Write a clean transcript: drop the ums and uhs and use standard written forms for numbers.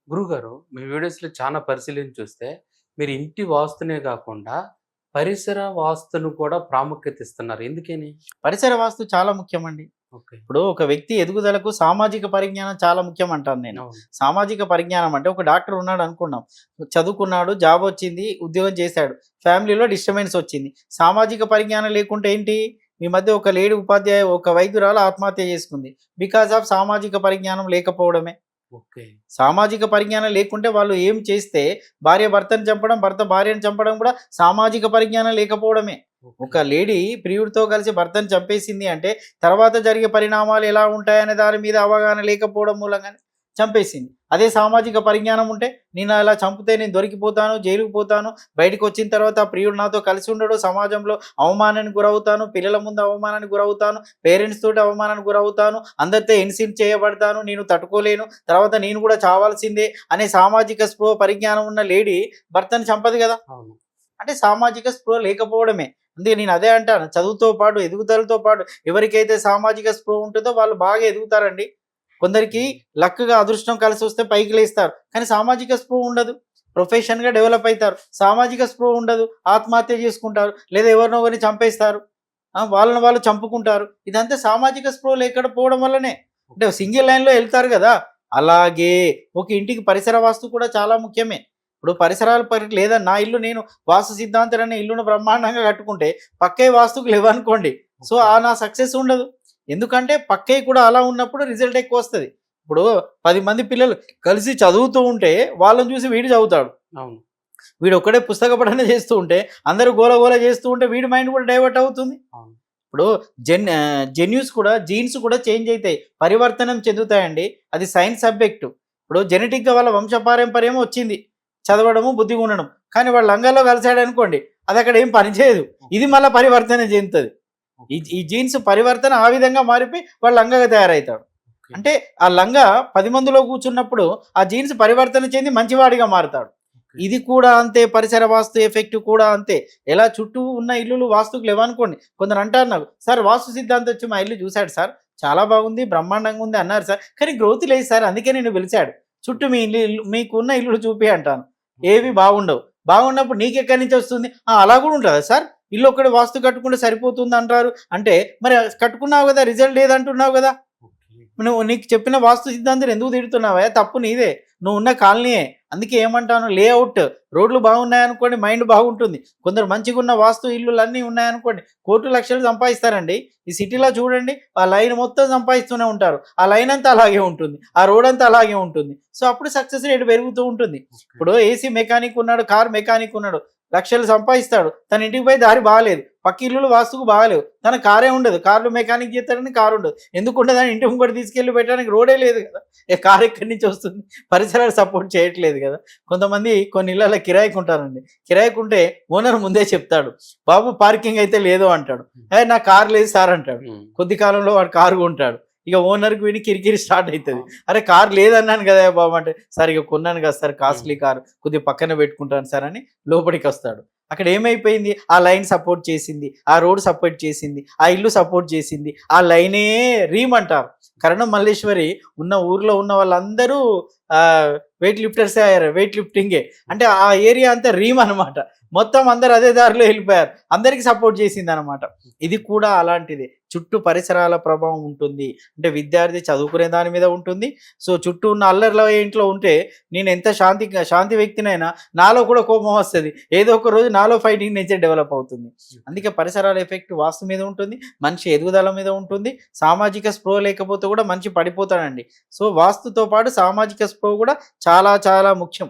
గురుగారు, మీ వీడియోస్‌లో చాలా పరిశీలించి చూస్తే, మీరు ఇంటి వాస్తునే గాకుండా, పరిసర వాస్తును కూడా ప్రాముఖ్యత ఇస్తున్నారు. ఎందుకని? పరిసర వాస్తు చాలా ముఖ్యమండి. ఓకే. ఇప్పుడు ఒక వ్యక్తి ఎదుగుదలకు సామాజిక పరిజ్ఞానం చాలా ముఖ్యం అంటాను నేను. అవును. సామాజిక పరిజ్ఞానం అంటే ఒక డాక్టర్ ఉన్నాడు అనుకుందాం. చదువుకున్నాడు, జాబ్ వచ్చింది, ఉద్యోగం చేశాడు. ఫ్యామిలీలో డిస్టర్బెన్స్ వచ్చింది. సామాజిక పరిజ్ఞానం లేకుంటే ఏంటి? ఈ మధ్య ఒక లేడీ ఒక వైద్యురాలు ఆత్మహత్య చేసుకుంది. బికాజ్ ఆఫ్ సామాజిక పరిజ్ఞానం లేకపోవడమే. ఓకే. సామాజిక పరిజ్ఞానం లేకుంటే వాళ్ళు ఏం చేస్తే భార్య భర్తను చంపడం, భర్త భార్యను చంపడం కూడా సామాజిక పరిజ్ఞానం లేకపోవడమే. ఓకే. ఒక లేడీ ప్రియుడితో కలిసి భర్తను చంపేసింది అంటే తర్వాత జరిగే పరిణామాలు ఎలా ఉంటాయనే దాని మీద అవగాహన లేకపోవడం మూలంగానే చంపేసింది. అదే సామాజిక పరిజ్ఞానం ఉంటే నేను అలా చంపితే నేను దొరికిపోతాను, జైలుకి పోతాను, బయటకు వచ్చిన తర్వాత ఆ ప్రియుడు నాతో కలిసి ఉండడు, సమాజంలో అవమానానికి గురవుతాను, పిల్లల ముందు అవమానానికి గురవుతాను, పేరెంట్స్ తోటి అవమానానికి గురవుతాను, అందరితో ఇన్సల్ట్ చేయబడతాను, నేను తట్టుకోలేను, తర్వాత నేను కూడా చావాల్సిందే అనే సామాజిక స్పృహ పరిజ్ఞానం ఉన్న లేడీ భర్తను చంపదు కదా. అవును. అంటే సామాజిక స్పృహ లేకపోవడమే. అందుకే నేను అదే అంటాను, చదువుతో పాటు ఎదుగుదలతో పాటు ఎవరికైతే సామాజిక స్పృహ ఉంటుందో వాళ్ళు బాగా ఎదుగుతారండి. కొందరికి లక్‌గా అదృష్టం కలిసి వస్తే పైకి లేస్తారు. కానీ సామాజిక స్పృహ ఉండదు. ప్రొఫెషన్‌గా డెవలప్ అయితారు. సామాజిక స్పృహ ఉండదు. ఆత్మహత్య చేసుకుంటారు. లేదా ఎవరినో ఒకరిని చంపేస్తారు. వాళ్ళని వాళ్ళు చంపుకుంటారు. ఇదంతా సామాజిక స్పృహ లేకపోవడం వల్లనే. అంటే సింగిల్ లైన్‌లో ఎళ్తారు గదా. అలాగే ఒక ఇంటికి పరిసర వాస్తు కూడా చాలా ముఖ్యమే. ఇప్పుడు పరిసరాలు లేదా నా ఇల్లు నేను వాస్తు సిద్ధాంతం ఇల్లును బ్రహ్మాండంగా కట్టుకుంటే పక్కే వాస్తుకు లేవనుకోండి. సో, నా సక్సెస్ ఉండదు. ఎందుకంటే పక్కయి కూడా అలా ఉన్నప్పుడు రిజల్ట్ ఎక్కువొస్తది. ఇప్పుడు 10 మంది పిల్లలు కలిసి చదువుతూ ఉంటే వాళ్ళని చూసి వీడు చదువుతాడు. అవును. వీడొక్కడే పుస్తక పఠన చేస్తూ ఉంటే అందరూ గోల గోల చేస్తూ ఉంటే వీడి మైండ్ కూడా డైవర్ట్ అవుతుంది. అవును. ఇప్పుడు జెన్యూస్ కూడా జీన్స్ కూడా చేంజ్ అయితాయి. పరివర్తనం చెందుతాయండి. అది సైన్స్ సబ్జెక్టు. ఇప్పుడు జెనెటిక్‌గా వాళ్ళ వంశపారంపర్యం వచ్చింది. చదవడము, బుద్ధిగా ఉండడం. కానీ వాడు లంగాలో కలిసాడనుకోండి అది అక్కడ ఏం పని చేయదు. ఇది మళ్ళా పరివర్తన చెందుతది. ఈ జీన్స్ పరివర్తన ఆ విధంగా మారిపోయి వాడు లంగగా తయారవుతాడు. ఓకే. అంటే ఆ లంగా 10 మందిలో కూర్చున్నప్పుడు ఆ జీన్స్ పరివర్తన చెంది మంచివాడిగా మారుతాడు. ఓకే. ఇది కూడా అంతే, పరిసర వాస్తు ఎఫెక్ట్ కూడా అంతే. ఎలా చుట్టూ ఉన్న ఇల్లులు వాస్తుకు లేవనుకోండి. కొందరు అంటారు నాకు, సార్ వాస్తు సిద్ధాంతం వచ్చి మా ఇల్లు చూశాడు సార్, చాలా బాగుంది, బ్రహ్మాండంగా ఉంది అన్నారు సార్, కానీ గ్రోత్ లేదు సార్, అందుకే నిన్ను పిలిచాడు. చుట్టూ మీ మీకున్న ఇల్లులు చూపి అంటాను. ఏవి బాగుండవు. బాగున్నప్పుడు నీకెక్కడి నుంచి వస్తుంది? అలా కూడా ఉంటుందా సార్? ఇల్లు ఒక్కటి వాస్తు కట్టుకుంటే సరిపోతుంది అంటారు. అంటే మరి కట్టుకున్నావు కదా, రిజల్ట్ లేదంటున్నావు కదా. ఓకే. నువ్వు నీకు చెప్పిన వాస్తు సిద్ధాంతం ఎందుకు తిడుతున్నావా? తప్పు నీదే. నువ్వు ఉన్న కాలనీయే. అందుకే ఏమంటాను, లేఅవుట్ రోడ్లు బాగున్నాయనుకోండి మైండ్ బాగుంటుంది. కొందరు మంచిగా ఉన్న వాస్తు ఇల్లులు అన్నీ ఉన్నాయనుకోండి కోట్లు లక్షలు సంపాదిస్తారండి. ఈ సిటీలో చూడండి ఆ లైన్ మొత్తం సంపాదిస్తూనే ఉంటారు. ఆ లైన్ అంతా అలాగే ఉంటుంది. ఆ రోడ్ అంతా అలాగే ఉంటుంది. సో అప్పుడు సక్సెస్ రేట్ పెరుగుతూ ఉంటుంది. ఇప్పుడు ఏసీ మెకానిక్ ఉన్నాడు, కార్ మెకానిక్ ఉన్నాడు, లక్షలు సంపాదిస్తాడు. తన ఇంటికి పోయి దారి బాగాలేదు, పక్క ఇల్లులు వాస్తుకు బాగాలేవు, తన కారే ఉండదు, కార్లు మెకానిక్ చేస్తాడని కారు ఉండదు. ఎందుకు ఉండదని ఇంటి ముంగట తీసుకెళ్ళి పెట్టడానికి రోడే లేదు కదా. కారు ఎక్కడి నుంచి వస్తుంది? పరిసరాలు సపోర్ట్ చేయట్లేదు కదా. కొంతమంది కొన్ని ఇళ్ళలో కిరాయికి ఉంటారండి. కిరాయికి ఉంటే ఓనర్ ముందే చెప్తాడు, బాబు పార్కింగ్ అయితే లేదు అంటాడు. నా కారు లేదు సార్ అంటాడు. కొద్ది కాలంలో వాడు కారు కొంటాడు. ఇక ఓనర్కి విని కిరికిరి స్టార్ట్ అవుతుంది. అరే కారు లేదన్నాను కదా బాబు అంటే, సార్ ఇక కొన్నాను కదా సార్, కాస్ట్లీ కారు, కొద్దిగా పక్కన పెట్టుకుంటాను సార్ అని లోపలికి వస్తాడు. అక్కడ ఏమైపోయింది? ఆ లైన్ సపోర్ట్ చేసింది, ఆ రోడ్ సపోర్ట్ చేసింది, ఆ ఇల్లు సపోర్ట్ చేసింది, ఆ లైనే రీమ్ అంటారు. కరణం మల్లేశ్వరి ఉన్న ఊర్లో ఉన్న వాళ్ళందరూ వెయిట్ లిఫ్టర్సే అయ్యారు. వెయిట్ లిఫ్టింగే అంటే ఆ ఏరియా అంతా రీమ్ అనమాట. మొత్తం అందరు అదే దారిలో వెళ్ళిపోయారు. అందరికి సపోర్ట్ చేసింది అనమాట. ఇది కూడా అలాంటిది. చుట్టూ పరిసరాల ప్రభావం ఉంటుంది. అంటే విద్యార్థి చదువుకునే దాని మీద ఉంటుంది. సో చుట్టూ ఉన్న అల్లర్ల ఇంట్లో ఉంటే నేను ఎంత శాంతి వ్యక్తినైనా నాలో కూడా కోపం వస్తుంది. ఏదో ఒక రోజు నాలో ఫైటింగ్ నేచర్ డెవలప్ అవుతుంది. అందుకే పరిసరాల ఎఫెక్ట్ వాస్తు మీద ఉంటుంది, మనిషి ఎదుగుదల మీద ఉంటుంది. సామాజిక స్పృహ లేకపోతే కూడా మనిషి పడిపోతాడండి. సో వాస్తుతో పాటు సామాజిక స్పృహ కూడా చాలా చాలా ముఖ్యం.